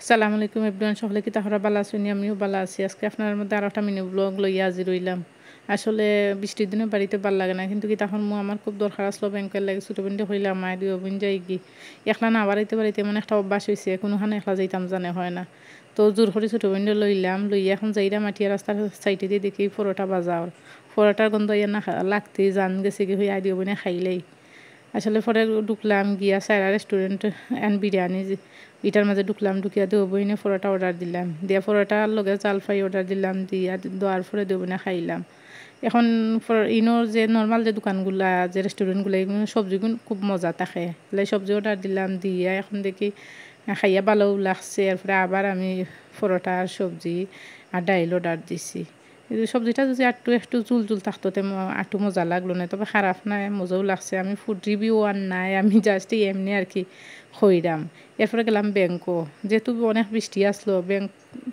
আসসালামু আলাইকুম এভরিওয়ান, সকলে কি তাহরা ভালো আছেন? আমিও ভালো আছি। আজকে আপনার মধ্যে আর একটা মিনি ব্লগ লইয়া হাজির হইলাম। আসলে বৃষ্টির দিনে বাড়িতে ভাল লাগে না, কিন্তু কি তখন আমার খুব দরকার আসলো ব্যাংকের লাগে। ছোটো বোনটা হইলাম মায়ের দুই বোন যাই কি একলা না বাড়িতে বাড়িতে এমন একটা অভ্যাস হয়েছে, কোনোখানে একলা যাইতাম জানে হয় না। তো জোর করে ছোটো বোনটা লইলাম, লইয়া এখন যাইরা মাটিয়া রাস্তার সাইডে দিয়ে দেখি পরোটা বাজার, পরোটার গন্ধ ইয়া না লাগতে জান গেছে কি হয়ে আইডিও বোনে খাইলেই। আসলে পরে ঢুকলাম গিয়া সাইরা রেস্টুরেন্ট অ্যান্ড বিরিয়ানি এটার মাঝে ঢুকলাম, ঢুকিয়া দেবইনে পরোটা অর্ডার দিলাম, দিয়া পরোটার লগে চাল ফ্রাই অর্ডার দিলাম, দিয়া দেওয়ার পরে দেবইনে খাইলাম। এখন ইনোর যে নর্মাল যে দোকানগুলা যে রেস্টুরেন্টগুলো এগুলো সবজিগুলো খুব মজা থাকে, তাই সবজি অর্ডার দিলাম, দিয়া এখন দেখি খাইয়া ভালোও লাগছে। এরপরে আবার আমি পরোটা আর সবজি আর ডাইল অর্ডার দিছি। সবজিটা যদি একটু একটু চুল চুল থাকতো একটু মজা লাগলো না, তবে খারাপ নাই, মজাও লাগছে। আমি ফুড রিভিউ আর নাই, আমি জাস্ট এমনি আর কি হইরাম। এরপরে গেলাম ব্যাংকও, যেহেতু অনেক বৃষ্টি আসলো, ব্যাংক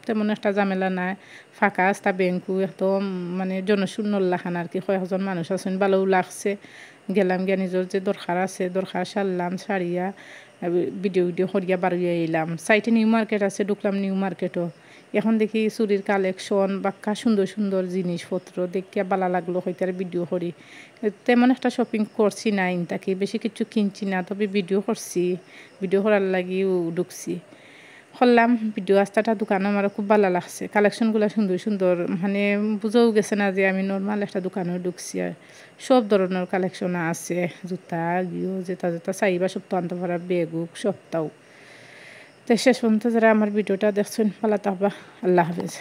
তেমন একটা ঝামেলা নাই, ফাঁকা আসতা ব্যাংকও একদম মানে জনশূন্য লাখান আর কি, কয়েকজন মানুষ আছেন, ভালোও লাগছে। গেলাম গিয়া নিজের যে দরকার আছে দরকার সারলাম, সারিয়া ভিডিও করিয়া বাড়িয়ে এলাম। সাইটে নিউ মার্কেট আছে, ঢুকলাম নিউ মার্কেটও। এখন দেখি চুরির কালেকশন বাক্কা সুন্দর সুন্দর জিনিসপত্র দেখিয়া ভালো লাগলো, হয়তো আর ভিডিও করি। তেমন একটা শপিং করছি না, তাকে বেশি কিছু কিনছি না, তবে ভিডিও করছি, ভিডিও করার লাগিও ঢুকছি করলাম ভিডিও। আস্তাটা দোকানে আমার খুব ভালো লাগছে, কালেকশনগুলো সুন্দর সুন্দর, মানে বুঝেও গেছে না যে আমি নর্মাল একটা দোকানে ঢুকছি। আর সব ধরনের কালেকশন আছে, জুতা গিয়েও যেটা যেটা চাইবা সব তো আনতে পারা, বেগুক সবটাও। তো শেষ পর্যন্ত যারা আমার ভিডিওটা দেখছেন ভালো থাকবা, আল্লাহ হাফেজ।